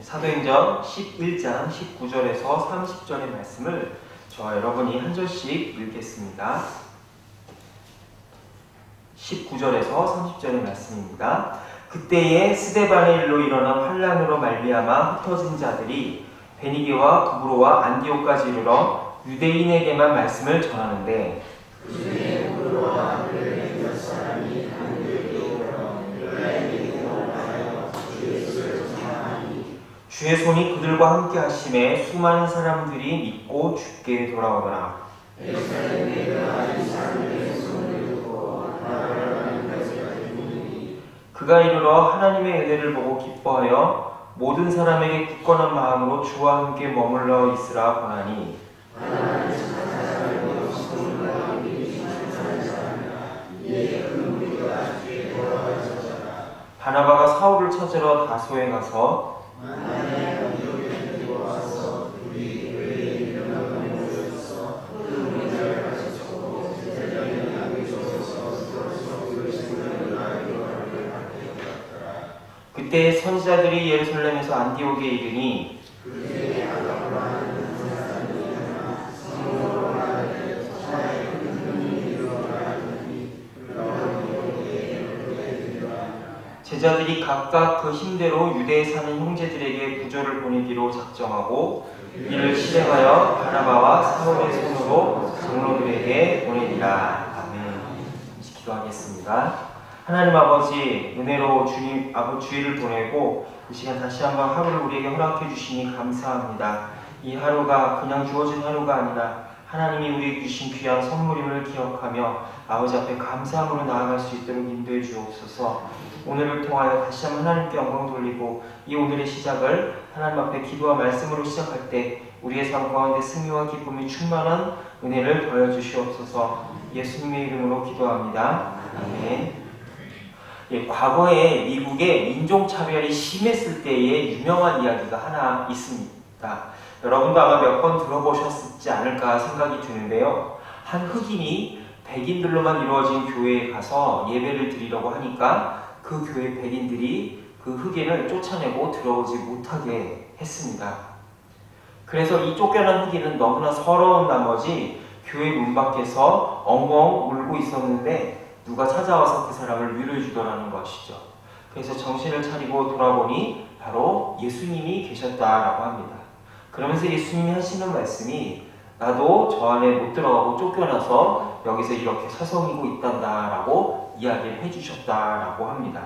사도행전 11장 19절에서 30절의 말씀을 저와 여러분이 한 절씩 읽겠습니다. 19절에서 30절의 말씀입니다. 그때에 스데반의 일로 일어난 환란으로 말미암아 흩어진 자들이 베니게와 구브로와 안디옥까지 이르러 유대인에게만 말씀을 전하는데 주의 손이 그들과 함께 하심에 수많은 사람들이 믿고 주께 돌아오더라. 그가 이르러 하나님의 은혜를 보고 기뻐하여 모든 사람에게 굳건한 마음으로 주와 함께 머물러 있으라 권하니 바나바가 사울을 찾으러 다소에 가서 그때 선지자들이 예루살렘에서 안디옥에 이르니 제자들이 각각 그 힘대로 유대에 사는 형제들에게 부조를 보내기로 작정하고 이를 실행하여 바나바와 사울의 손으로 장로들에게 보내니라. 아멘. 기도하겠습니다. 하나님 아버지, 은혜로 주님 주일을 보내고 이 시간 다시 한번 하루를 우리에게 허락해 주시니 감사합니다. 이 하루가 그냥 주어진 하루가 아니라 하나님이 우리에게 주신 귀한 선물임을 기억하며 아버지 앞에 감사함으로 나아갈 수 있도록 인도해 주옵소서. 오늘을 통하여 다시 한번 하나님께 영광 돌리고 이 오늘의 시작을 하나님 앞에 기도와 말씀으로 시작할 때 우리의 삶 가운데 승리와 기쁨이 충만한 은혜를 더해 주시옵소서. 예수님의 이름으로 기도합니다. 아멘. 과거에 미국의 인종차별이 심했을 때의 유명한 이야기가 하나 있습니다. 여러분도 아마 몇 번 들어보셨지 않을까 생각이 드는데요. 한 흑인이 백인들로만 이루어진 교회에 가서 예배를 드리려고 하니까 그 교회 백인들이 그 흑인을 쫓아내고 들어오지 못하게 했습니다. 그래서 이 쫓겨난 흑인은 너무나 서러운 나머지 교회 문 밖에서 엉엉 울고 있었는데 누가 찾아와서 그 사람을 위로해 주더라는 것이죠. 그래서 정신을 차리고 돌아보니 바로 예수님이 계셨다라고 합니다. 그러면서 예수님이 하시는 말씀이 나도 저 안에 못 들어가고 쫓겨나서 여기서 이렇게 서성이고 있단다라고 이야기를 해주셨다라고 합니다.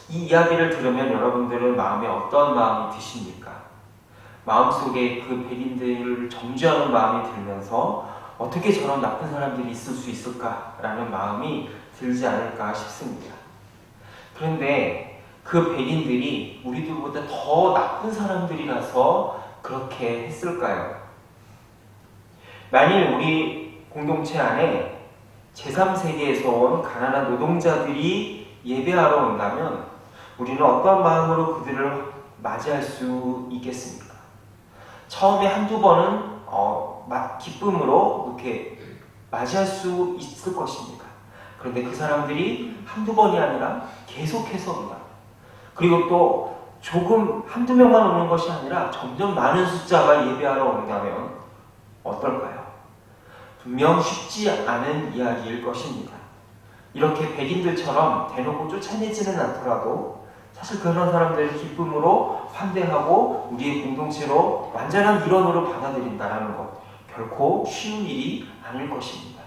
이 이야기를 들으면 여러분들은 마음에 어떤 마음이 드십니까? 마음속에 그 백인들을 정죄하는 마음이 들면서 어떻게 저런 나쁜 사람들이 있을 수 있을까라는 마음이 들지 않을까 싶습니다. 그런데 그 백인들이 우리들보다 더 나쁜 사람들이라서 그렇게 했을까요? 만일 우리 공동체 안에 제3세계에서 온 가난한 노동자들이 예배하러 온다면 우리는 어떤 마음으로 그들을 맞이할 수 있겠습니까? 처음에 한두 번은 기쁨으로 이렇게 맞이할 수 있을 것입니다. 그런데 그 사람들이 한두 번이 아니라 계속해서 온다. 그리고 또 조금 한두 명만 오는 것이 아니라 점점 많은 숫자가 예배하러 온다면 어떨까요? 분명 쉽지 않은 이야기일 것입니다. 이렇게 백인들처럼 대놓고 쫓아내지는 않더라도 사실 그런 사람들을 기쁨으로 환대하고 우리의 공동체로 완전한 일원으로 받아들인다는 것 결코 쉬운 일이 아닐 것입니다.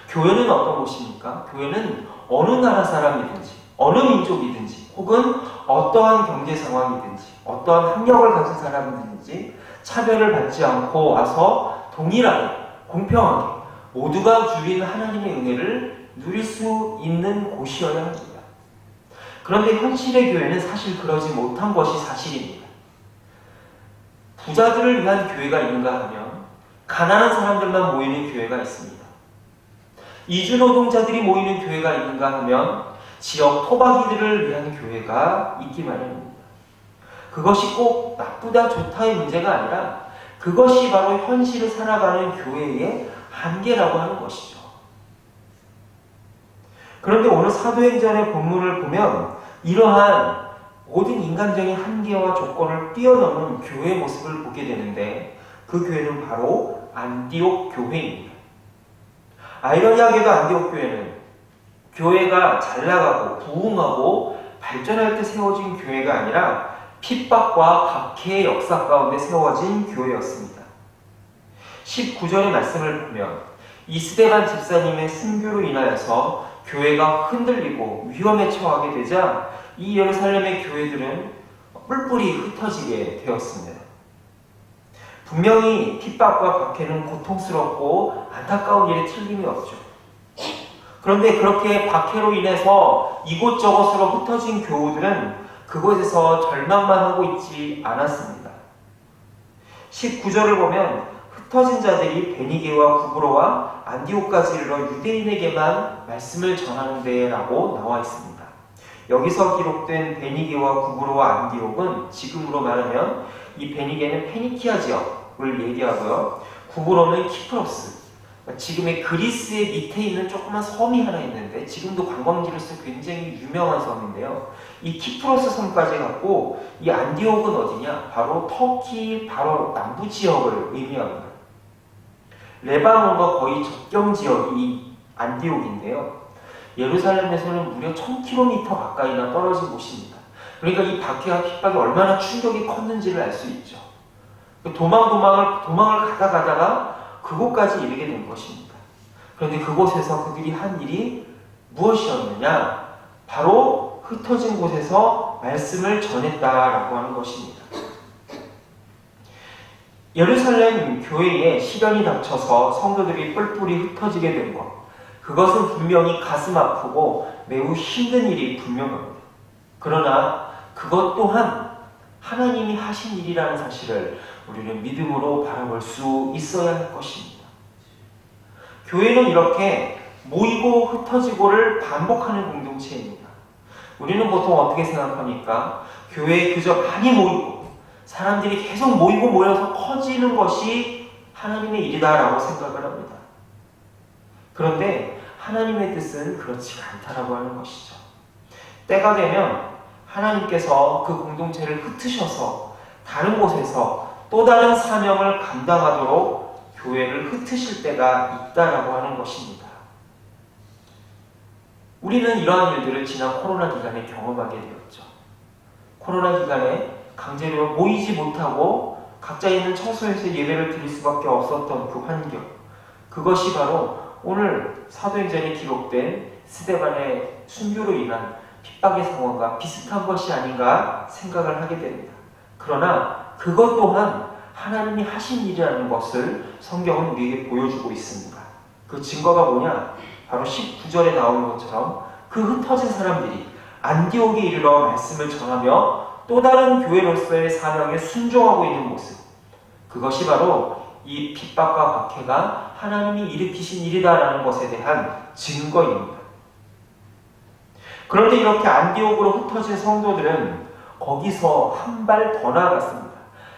교회는 어떤 곳입니까? 교회는 어느 나라 사람이든지 어느 민족이든지 혹은 어떠한 경제 상황이든지 어떠한 학력을 가진 사람이든지 차별을 받지 않고 와서 동일하게 공평하게 모두가 주인 하나님의 은혜를 누릴 수 있는 곳이어야 합니다. 그런데 현실의 교회는 사실 그러지 못한 것이 사실입니다. 부자들을 위한 교회가 있는가 하면 가난한 사람들만 모이는 교회가 있습니다. 이주노동자들이 모이는 교회가 있는가 하면 지역 토박이들을 위한 교회가 있기 마련입니다. 그것이 꼭 나쁘다 좋다의 문제가 아니라 그것이 바로 현실을 살아가는 교회의 한계라고 하는 것이죠. 그런데 오늘 사도행전의 본문을 보면 이러한 모든 인간적인 한계와 조건을 뛰어넘은 교회의 모습을 보게 되는데 그 교회는 바로 안디옥 교회입니다. 아이러니하게도 안디옥 교회는 교회가 잘 나가고 부흥하고 발전할 때 세워진 교회가 아니라 핍박과 박해의 역사 가운데 세워진 교회였습니다. 19절의 말씀을 보면 이 스데반 집사님의 순교로 인하여서 교회가 흔들리고 위험에 처하게 되자 이 예루살렘의 교회들은 뿔뿔이 흩어지게 되었습니다. 분명히 핍박과 박해는 고통스럽고 안타까운 일에 틀림이 없죠. 그런데 그렇게 박해로 인해서 이곳저곳으로 흩어진 교우들은 그곳에서 절망만 하고 있지 않았습니다. 19절을 보면 흩어진 자들이 베니게와 구브로와 안디옥까지 이르러 유대인에게만 말씀을 전하는데 라고 나와 있습니다. 여기서 기록된 베니게와 구브로와 안디옥은 지금으로 말하면 이 베니게는 페니키아 지역을 얘기하고요. 구브로는 키프로스, 지금의 그리스의 밑에 있는 조그만 섬이 하나 있는데 지금도 관광지로서 굉장히 유명한 섬인데요. 이 키프로스 섬까지 갔고 이 안디옥은 어디냐? 바로 터키 바로 남부 지역을 의미합니다. 레바논과 거의 접경 지역이 이 안디옥인데요. 예루살렘에서는 무려 1000km 가까이나 떨어진 곳입니다. 그러니까 이 박해와 핍박이 얼마나 충격이 컸는지를 알 수 있죠. 도망을 가다가 그곳까지 이르게 된 것입니다. 그런데 그곳에서 그들이 한 일이 무엇이었느냐? 바로 흩어진 곳에서 말씀을 전했다라고 하는 것입니다. 예루살렘 교회에 시련이 닥쳐서 성도들이 뿔뿔이 흩어지게 된 것, 그것은 분명히 가슴 아프고 매우 힘든 일이 분명합니다. 그러나 그것 또한 하나님이 하신 일이라는 사실을 우리는 믿음으로 바라볼 수 있어야 할 것입니다. 교회는 이렇게 모이고 흩어지고를 반복하는 공동체입니다. 우리는 보통 어떻게 생각합니까? 교회에 그저 많이 모이고 사람들이 계속 모이고 모여서 커지는 것이 하나님의 일이다라고 생각을 합니다. 그런데 하나님의 뜻은 그렇지 않다라고 하는 것이죠. 때가 되면 하나님께서 그 공동체를 흩으셔서 다른 곳에서 또 다른 사명을 감당하도록 교회를 흩으실 때가 있다라고 하는 것입니다. 우리는 이러한 일들을 지난 코로나 기간에 경험하게 되었죠. 코로나 기간에 강제로 모이지 못하고 각자 있는 처소에서 예배를 드릴 수밖에 없었던 그 환경, 그것이 바로 오늘 사도행전에 기록된 스데반의 순교로 인한 핍박의 상황과 비슷한 것이 아닌가 생각을 하게 됩니다. 그러나 그것 또한 하나님이 하신 일이라는 것을 성경은 우리에게 보여주고 있습니다. 그 증거가 뭐냐? 바로 19절에 나오는 것처럼 그 흩어진 사람들이 안디옥에 이르러 말씀을 전하며 또 다른 교회로서의 사명에 순종하고 있는 모습, 그것이 바로 이 핍박과 박해가 하나님이 일으키신 일이다라는 것에 대한 증거입니다. 그런데 이렇게 안디옥으로 흩어진 성도들은 거기서 한 발 더 나아갔습니다.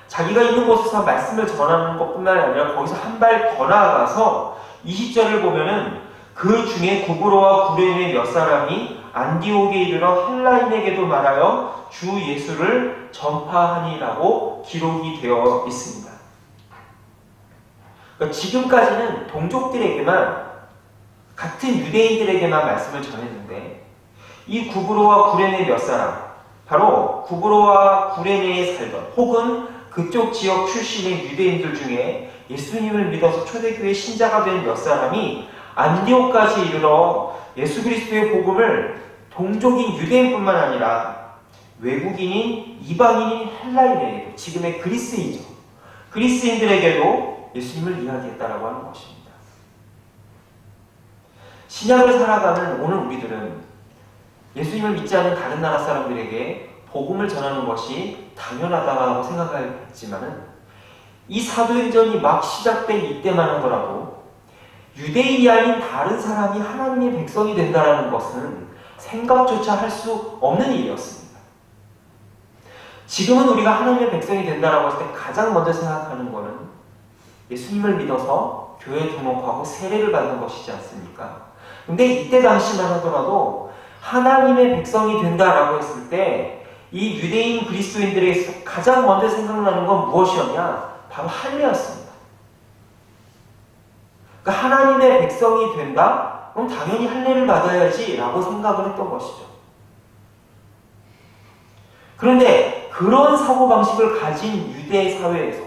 자기가 있는 곳에서 말씀을 전하는 것뿐만 아니라 거기서 한 발 더 나아가서 20절을 보면은 그 중에 구브로와 구레네 몇 사람이 안디옥에 이르러 헬라인에게도 말하여 주 예수를 전파하니라고 기록이 되어 있습니다. 그러니까 지금까지는 동족들에게만, 같은 유대인들에게만 말씀을 전했는데 이 구브로와 구레네 몇 사람, 바로 구브로와 구레네에 살던 혹은 그쪽 지역 출신의 유대인들 중에 예수님을 믿어서 초대교회 신자가 된 몇 사람이 안디옥까지 이르러 예수 그리스도의 복음을 동족인 유대인뿐만 아니라 외국인인 이방인인 헬라인에게도, 지금의 그리스인이죠, 그리스인들에게도 예수님을 이야기했다라고 하는 것입니다. 신약을 살아가는 오늘 우리들은 예수님을 믿지 않는 다른 나라 사람들에게 복음을 전하는 것이 당연하다고 생각하겠지만 이 사도행전이 막 시작된 이때만 하더라도 유대인이 아닌 다른 사람이 하나님의 백성이 된다는 것은 생각조차 할 수 없는 일이었습니다. 지금은 우리가 하나님의 백성이 된다고 했을 때 가장 먼저 생각하는 것은 예수님을 믿어서 교회에 등록하고 세례를 받는 것이지 않습니까? 근데 이때 당시만 하더라도 하나님의 백성이 된다라고 했을 때 이 유대인 그리스도인들에게서 가장 먼저 생각나는 건 무엇이었냐? 바로 할례였습니다. 그러니까 하나님의 백성이 된다? 그럼 당연히 할례를 받아야지 라고 생각을 했던 것이죠. 그런데 그런 사고방식을 가진 유대 사회에서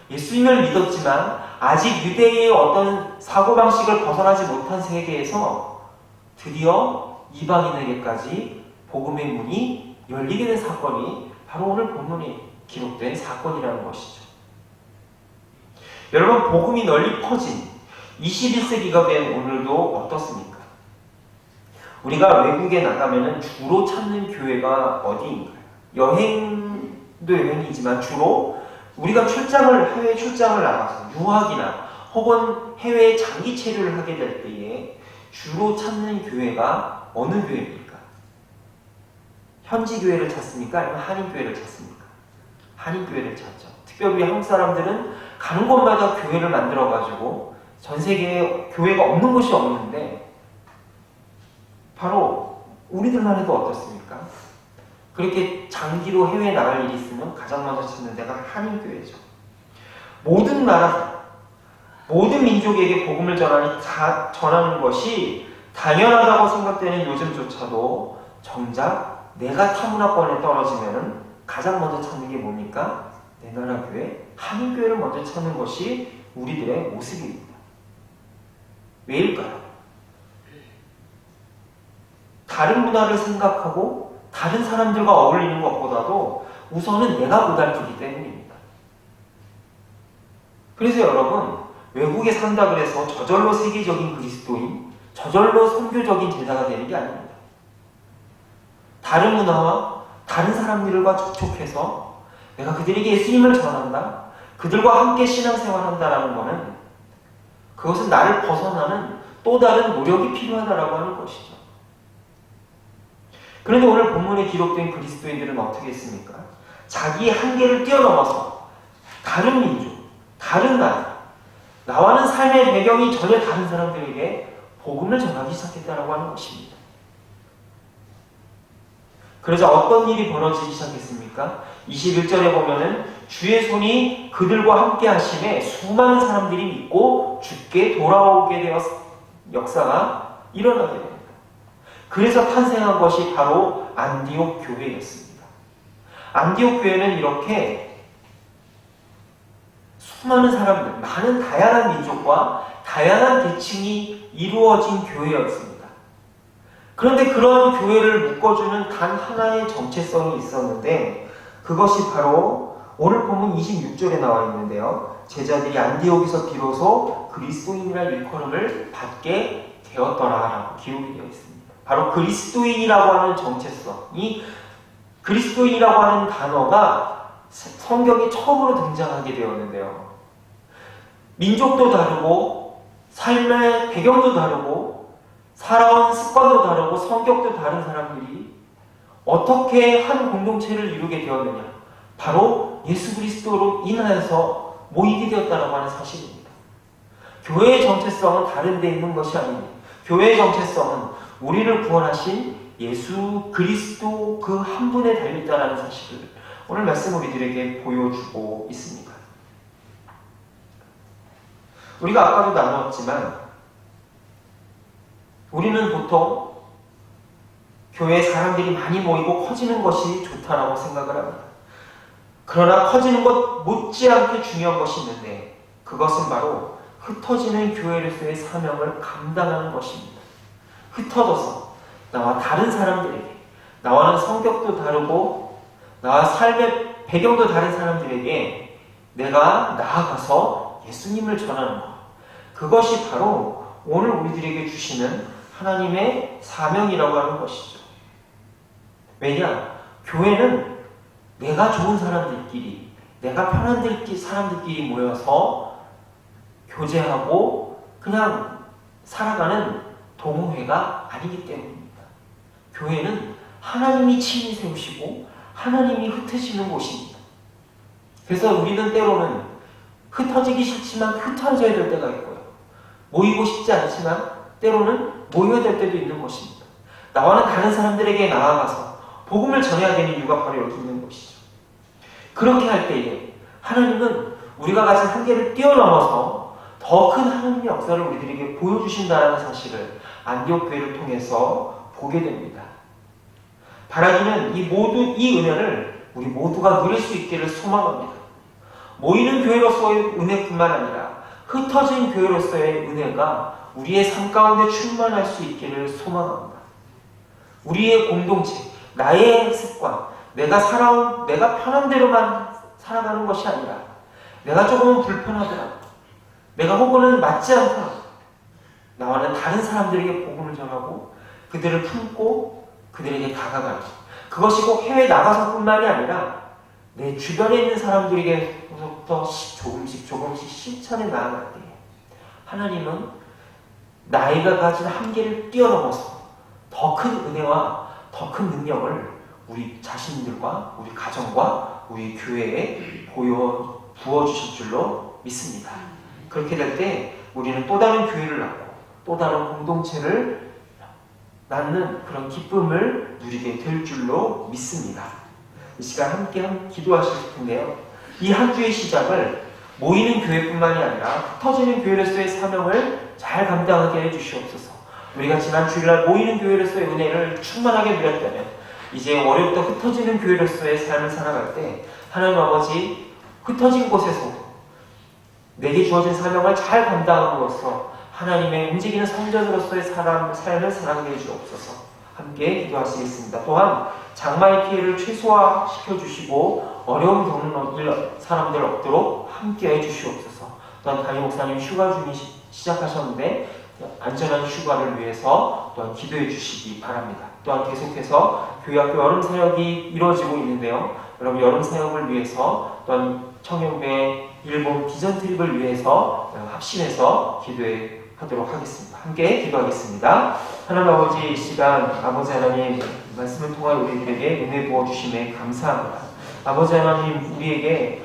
예수님을 믿었지만 아직 유대의 어떤 사고방식을 벗어나지 못한 세계에서 드디어 이방인에게까지 복음의 문이 열리게 된 사건이 바로 오늘 본문에 기록된 사건이라는 것이죠. 여러분, 복음이 널리 퍼진 21세기가 된 오늘도 어떻습니까? 우리가 외국에 나가면 주로 찾는 교회가 어디인가요? 여행도 여행이지만 주로 우리가 해외 출장을 나가서 유학이나 혹은 해외에 장기 체류를 하게 될 때에 주로 찾는 교회가 어느 교회입니까? 현지 교회를 찾습니까? 아니면 한인 교회를 찾습니까? 한인 교회를 찾죠. 특별히 한국 사람들은 가는 곳마다 교회를 만들어가지고 전 세계에 교회가 없는 곳이 없는데 바로 우리들만 해도 어떻습니까? 그렇게 장기로 해외에 나갈 일이 있으면 가장 먼저 찾는 데가 한인교회죠. 모든 나라, 모든 민족에게 복음을 전하는 것이 당연하다고 생각되는 요즘조차도 정작 내가 타문화권에 떨어지면 가장 먼저 찾는 게 뭡니까? 내 나라 교회, 한인교회를 먼저 찾는 것이 우리들의 모습입니다. 왜일까요? 다른 문화를 생각하고 다른 사람들과 어울리는 것보다도 우선은 내가 고달프기 때문입니다. 그래서 여러분, 외국에 산다 그래서 저절로 세계적인 그리스도인, 저절로 선교적인 제자가 되는 게 아닙니다. 다른 문화와 다른 사람들과 접촉해서 내가 그들에게 예수님을 전한다, 그들과 함께 신앙생활한다라는 것은 그것은 나를 벗어나는 또 다른 노력이 필요하다라고 하는 것이죠. 그런데 오늘 본문에 기록된 그리스도인들은 어떻게 했습니까? 자기 한계를 뛰어넘어서 다른 민족, 다른 나라, 나와는 삶의 배경이 전혀 다른 사람들에게 복음을 전하기 시작했다라고 하는 것입니다. 그러자 어떤 일이 벌어지기 시작했습니까? 21절에 보면은 주의 손이 그들과 함께 하심에 수많은 사람들이 믿고 주께 돌아오게 되어 역사가 일어나게 됩니다. 그래서 탄생한 것이 바로 안디옥 교회였습니다. 안디옥 교회는 이렇게 수많은 사람들, 많은 다양한 민족과 다양한 계층이 이루어진 교회였습니다. 그런데 그런 교회를 묶어주는 단 하나의 정체성이 있었는데 그것이 바로 오늘 본문 26절에 나와 있는데요. 제자들이 안디옥에서 비로소 그리스도인이라는 일컬음을 받게 되었더라라고 기록이 되어 있습니다. 바로 그리스도인이라고 하는 정체성이, 그리스도인이라고 하는 단어가 성경에 처음으로 등장하게 되었는데요. 민족도 다르고 삶의 배경도 다르고 살아온 습관도 다르고 성격도 다른 사람들이 어떻게 한 공동체를 이루게 되었느냐? 바로 예수 그리스도로 인하여서 모이게 되었다고 하는 사실입니다. 교회의 정체성은 다른 데 있는 것이 아닙니다. 교회의 정체성은 우리를 구원하신 예수 그리스도 그 한 분에 달려있다는 사실을 오늘 말씀 우리들에게 보여주고 있습니다. 우리가 아까도 나누었지만 우리는 보통 교회에 사람들이 많이 모이고 커지는 것이 좋다라고 생각을 합니다. 그러나 커지는 것 못지않게 중요한 것이 있는데 그것은 바로 흩어지는 교회로서의 사명을 감당하는 것입니다. 흩어져서 나와 다른 사람들에게, 나와는 성격도 다르고 나와 삶의 배경도 다른 사람들에게 내가 나아가서 예수님을 전하는 것, 그것이 바로 오늘 우리들에게 주시는 하나님의 사명이라고 하는 것이죠. 왜냐? 교회는 내가 좋은 사람들끼리, 내가 편한 사람들끼리 모여서 교제하고 그냥 살아가는 동호회가 아니기 때문입니다. 교회는 하나님이 친히 세우시고 하나님이 흩으시는 곳입니다. 그래서 우리는 때로는 흩어지기 싫지만 흩어져야 될 때가 있고요. 모이고 싶지 않지만 때로는 모여야 될 때도 있는 것입니다. 나와는 다른 사람들에게 나아가서 복음을 전해야 되는 이유가 바로 여기 있는 것이죠. 그렇게 할 때에 하나님은 우리가 가진 한계를 뛰어넘어서 더 큰 하나님의 역사를 우리들에게 보여주신다는 사실을 안디옥 교회를 통해서 보게 됩니다. 바라기는 이 은혜를 우리 모두가 누릴 수 있기를 소망합니다. 모이는 교회로서의 은혜뿐만 아니라 흩어진 교회로서의 은혜가 우리의 삶 가운데 충만할 수 있기를 소망합니다. 우리의 공동체, 나의 습관, 내가 편한 대로만 살아가는 것이 아니라 내가 조금은 불편하더라도, 내가 혹은 맞지 않더라도 나와는 다른 사람들에게 복음을 전하고 그들을 품고 그들에게 다가가는, 그것이 꼭 해외에 나가서뿐만이 아니라 내 주변에 있는 사람들에게부터 조금씩 실천해 나아갈 때 하나님은 나이가 가진 한계를 뛰어넘어서 더 큰 은혜와 더 큰 능력을 우리 자신들과 우리 가정과 우리 교회에 부어주실 줄로 믿습니다. 그렇게 될 때 우리는 또 다른 교회를 낳고 또 다른 공동체를 낳는 그런 기쁨을 누리게 될 줄로 믿습니다. 이 시간 함께 기도하실 텐데요. 이 한 주의 시작을 모이는 교회뿐만이 아니라 흩어지는 교회로서의 사명을 잘 감당하게 해주시옵소서. 우리가 지난 주일날 모이는 교회로서의 은혜를 충만하게 누렸다면 이제 월요일부터 흩어지는 교회로서의 삶을 살아갈 때 하나님 아버지 흩어진 곳에서도 내게 주어진 사명을 잘 감당함으로써 하나님의 움직이는 성전으로서의 삶을 살아가게 해주옵소서. 함께 기도하시겠습니다. 또한 장마의 피해를 최소화시켜 주시고 어려움 겪는 사람들 없도록 함께 해주시옵소서. 또한 담임 목사님 휴가 중이 시작하셨는데 안전한 휴가를 위해서 또한 기도해 주시기 바랍니다. 또한 계속해서 교회학교 여름 사역이 이루어지고 있는데요. 여러분 여름 사역을 위해서 또한 청년부의 일본 비전 트립을 위해서 합심해서 기도하도록 하겠습니다. 함께 기도하겠습니다. 하나님 아버지, 이 시간 아버지 하나님 말씀을 통하여 우리들에게 은혜 부어주심에 감사합니다. 아버지 하나님, 우리에게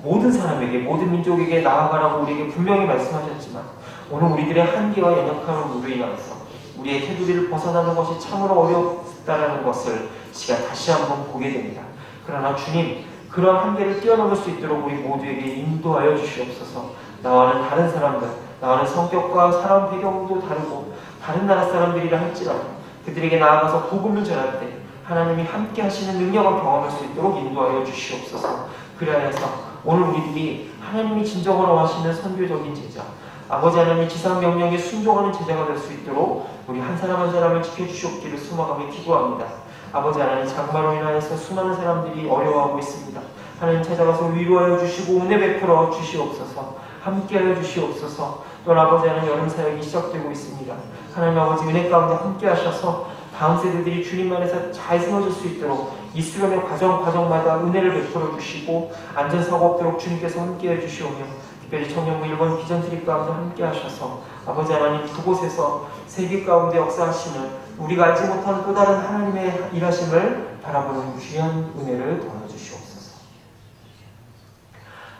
모든 사람에게 모든 민족에게 나아가라고 우리에게 분명히 말씀하셨지만 오늘 우리들의 한계와 연약함으로 인하여서 우리의 테두리를 벗어나는 것이 참으로 어렵다는 것을 시간 다시 한번 보게 됩니다. 그러나 주님, 그런 한계를 뛰어넘을 수 있도록 우리 모두에게 인도하여 주시옵소서. 나와는 다른 사람들, 나와는 성격과 사람 배경도 다르고 다른 나라 사람들이라 할지라도 그들에게 나아가서 복음을 전할 때 하나님이 함께 하시는 능력을 경험할 수 있도록 인도하여 주시옵소서. 그리하여서 오늘 우리들이 하나님이 진정으로 하시는 선교적인 제자, 아버지 하나님의 지상 명령에 순종하는 제자가 될 수 있도록 우리 한 사람 한 사람을 지켜주시옵기를 소망하며 기도합니다. 아버지 하나님, 장마로 인하여서 수많은 사람들이 어려워하고 있습니다. 하나님 찾아가서 위로하여 주시고 은혜 베풀어 주시옵소서. 함께하여 주시옵소서. 또 아버지 하나님, 여름 사역이 시작되고 있습니다. 하나님 아버지, 은혜 가운데 함께 하셔서 다음 세대들이 주님 안에서 잘 세워질 수 있도록 이 수련의 과정마다 은혜를 베풀어 주시고 안전사고 없도록 주님께서 함께해 주시오며 특별히 청년부 일본 비전 트립 가운데 함께 하셔서 아버지 하나님, 그곳에서 세계 가운데 역사하시는 우리가 알지 못한 또 다른 하나님의 일하심을 바라보는 귀한 은혜를 더해 주시옵소서.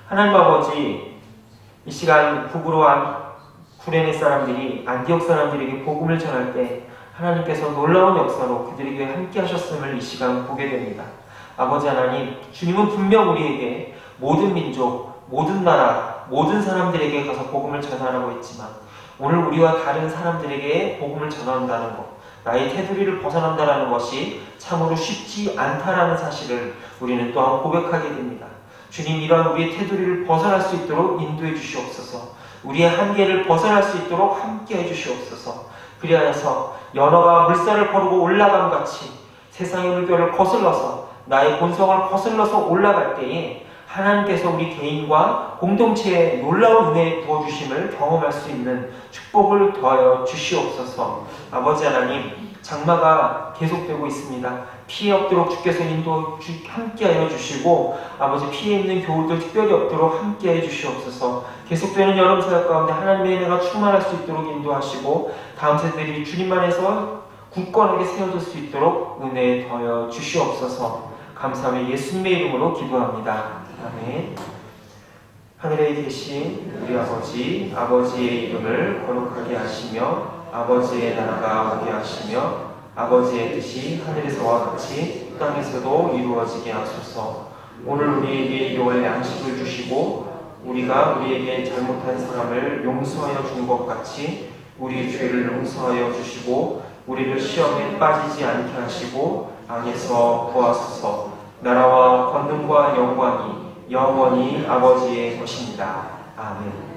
하나님 아버지, 이 시간 구레네 사람들이 안디옥 사람들에게 복음을 전할 때 하나님께서 놀라운 역사로 그들에게 함께 하셨음을 이 시간 보게 됩니다. 아버지 하나님, 주님은 분명 우리에게 모든 민족, 모든 나라, 모든 사람들에게 가서 복음을 전하라고 했지만 오늘 우리와 다른 사람들에게 복음을 전한다는 것, 나의 테두리를 벗어난다는 것이 참으로 쉽지 않다라는 사실을 우리는 또한 고백하게 됩니다. 주님, 이러한 우리의 테두리를 벗어날 수 있도록 인도해 주시옵소서. 우리의 한계를 벗어날 수 있도록 함께 해 주시옵소서. 그리하여서 연어가 물살을 거르고 올라간 같이 세상의 물결을 거슬러서 나의 본성을 거슬러서 올라갈 때에 하나님께서 우리 개인과 공동체에 놀라운 은혜에 부어주심을 경험할 수 있는 축복을 더하여 주시옵소서. 아버지 하나님, 장마가 계속되고 있습니다. 피해 없도록 주께서 함께하여 주시고 아버지, 피해 있는 교우들 특별히 없도록 함께해 주시옵소서. 계속되는 여름 사역 가운데 하나님의 은혜가 충만할 수 있도록 인도하시고 다음 세대들이 주님 안에서 굳건하게 세워질 수 있도록 은혜 더하여 주시옵소서. 감사하며 예수님의 이름으로 기도합니다. 아멘. 하늘에 계신 우리 아버지의 이름을 거룩하게 하시며 아버지의 나라가 오게 하시며 아버지의 뜻이 하늘에서와 같이 땅에서도 이루어지게 하소서. 오늘 우리에게 일용할 양식을 주시고 우리가 우리에게 잘못한 사람을 용서하여 준 것 같이 우리 죄를 용서하여 주시고 우리를 시험에 빠지지 않게 하시고 악에서 구하소서. 나라와 권능과 영광이 영원히 아버지의 것입니다. 아멘.